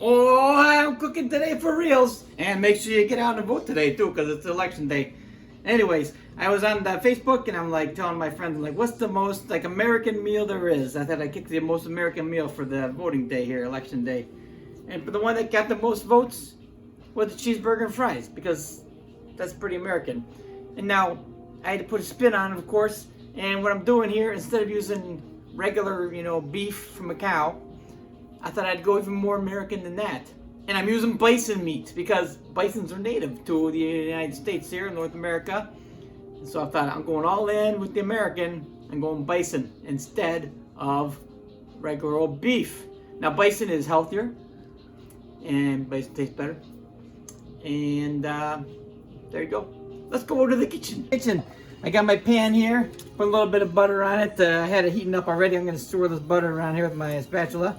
Oh, I'm cooking today for reals. And make sure you get out and vote today too, because it's election day. Anyways, I was on Facebook and I'm like telling my friends, I'm like, what's the most like American meal there is? I thought I picked the most American meal for the voting day here, election day. And for the one that got the most votes was the cheeseburger and fries, because that's pretty American. And now I had to put a spin on it, of course. And what I'm doing here, instead of using regular, beef from a cow, I thought I'd go even more American than that. And I'm using bison meat because bisons are native to the United States here in North America. And so I thought I'm going all in with the American. I'm going bison instead of regular old beef. Now bison is healthier and bison tastes better. And there you go. Let's go to the kitchen. I got my pan here, put a little bit of butter on it. I had it heating up already. I'm going to stir this butter around here with my spatula.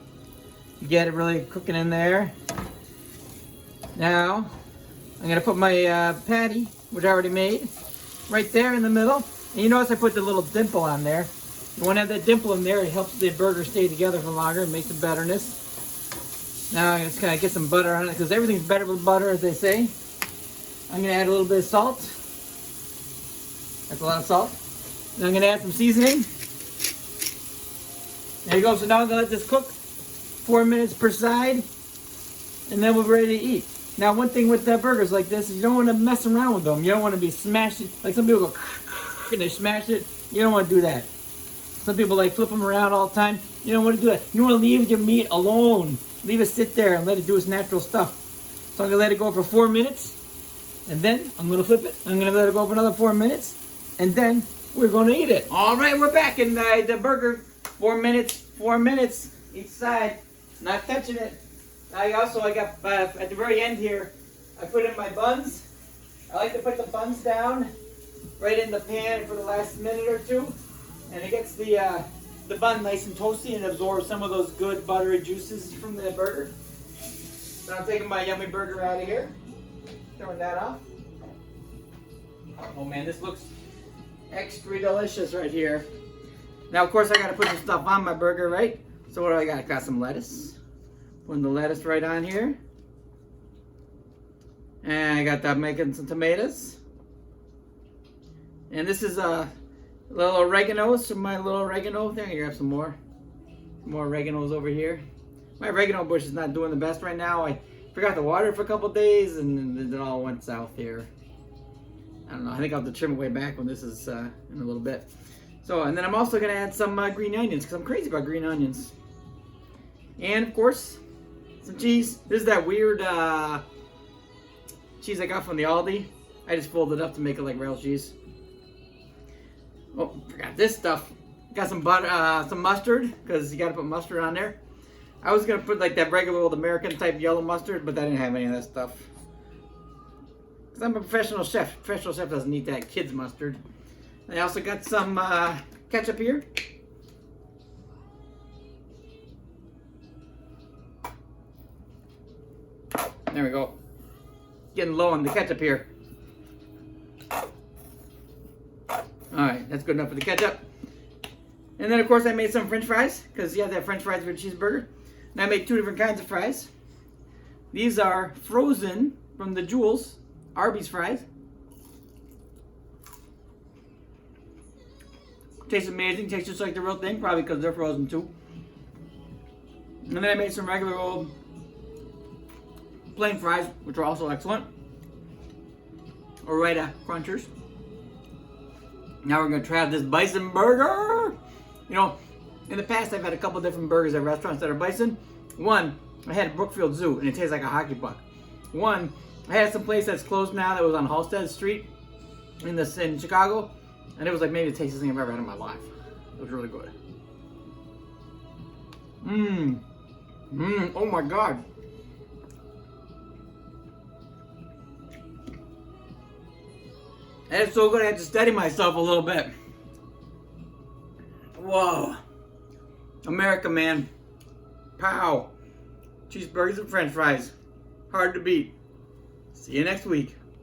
Get it really cooking in there. Now, I'm going to put my patty, which I already made, right there in the middle. And you notice I put the little dimple on there. You want to have that dimple in there. It helps the burger stay together for longer and makes the betterness. Now I'm just going to get some butter on it because everything's better with butter, as they say. I'm going to add a little bit of salt. That's a lot of salt. Then I'm going to add some seasoning. There you go. So now I'm going to let this cook 4 minutes per side. And then we're ready to eat. Now, one thing with burgers like this is you don't want to mess around with them. You don't want to be smashing. Like some people go and they smash it. You don't want to do that. Some people like flip them around all the time. You don't want to do that. You want to leave your meat alone. Leave it sit there and let it do its natural stuff. So I'm going to let it go for 4 minutes. And then I'm going to flip it. I'm going to let it go for another 4 minutes. And then we're going to eat it. All right, we're back in the burger. 4 minutes each side. Not touching it. I got at the very end here, I put in my buns. I like to put the buns down right in the pan for the last minute or two. And it gets the bun nice and toasty and absorbs some of those good buttery juices from the burger. So I'm taking my yummy burger out of here. Throwing that off. Oh man, this looks extra delicious right here. Now, of course, I got to put some stuff on my burger, right? So what do I got? I got some lettuce. Putting the lettuce right on here. And I got that making some tomatoes. And this is a little oregano. So my little oregano thing. I grab some more. More oreganos over here. My oregano bush is not doing the best right now. I forgot to water it for a couple days and it all went south here. I don't know. I think I'll have to trim it way back when this is in a little bit. So, and then I'm also going to add some green onions because I'm crazy about green onions. And of course, some cheese. This is that weird cheese I got from the Aldi. I just folded it up to make it like real cheese. Oh, forgot this stuff. Got some butter, some mustard, because you got to put mustard on there. I was gonna put like that regular old American type yellow mustard, but I didn't have any of that stuff. Cause I'm a professional chef. Professional chef doesn't eat that kids mustard. I also got some ketchup here. There we go. Getting low on the ketchup here. Alright, that's good enough for the ketchup. And then of course I made some french fries, because you have to have french fries with a cheeseburger. And I made two different kinds of fries. These are frozen from the Jewels, Arby's fries. Tastes amazing, tastes just like the real thing, probably because they're frozen too. And then I made some regular old plain fries, which are also excellent. Ore-Ida Crunchers. Now we're going to try out this bison burger. You know, in the past I've had a couple different burgers at restaurants that are bison. One, I had Brookfield Zoo and it tastes like a hockey puck. One, I had some place that's closed now that was on Halsted Street in Chicago. And it was like maybe the tastiest thing I've ever had in my life. It was really good. Oh my God. And it's so good I had to steady myself a little bit. Whoa. America, man. Pow. Cheeseburgers and french fries. Hard to beat. See you next week.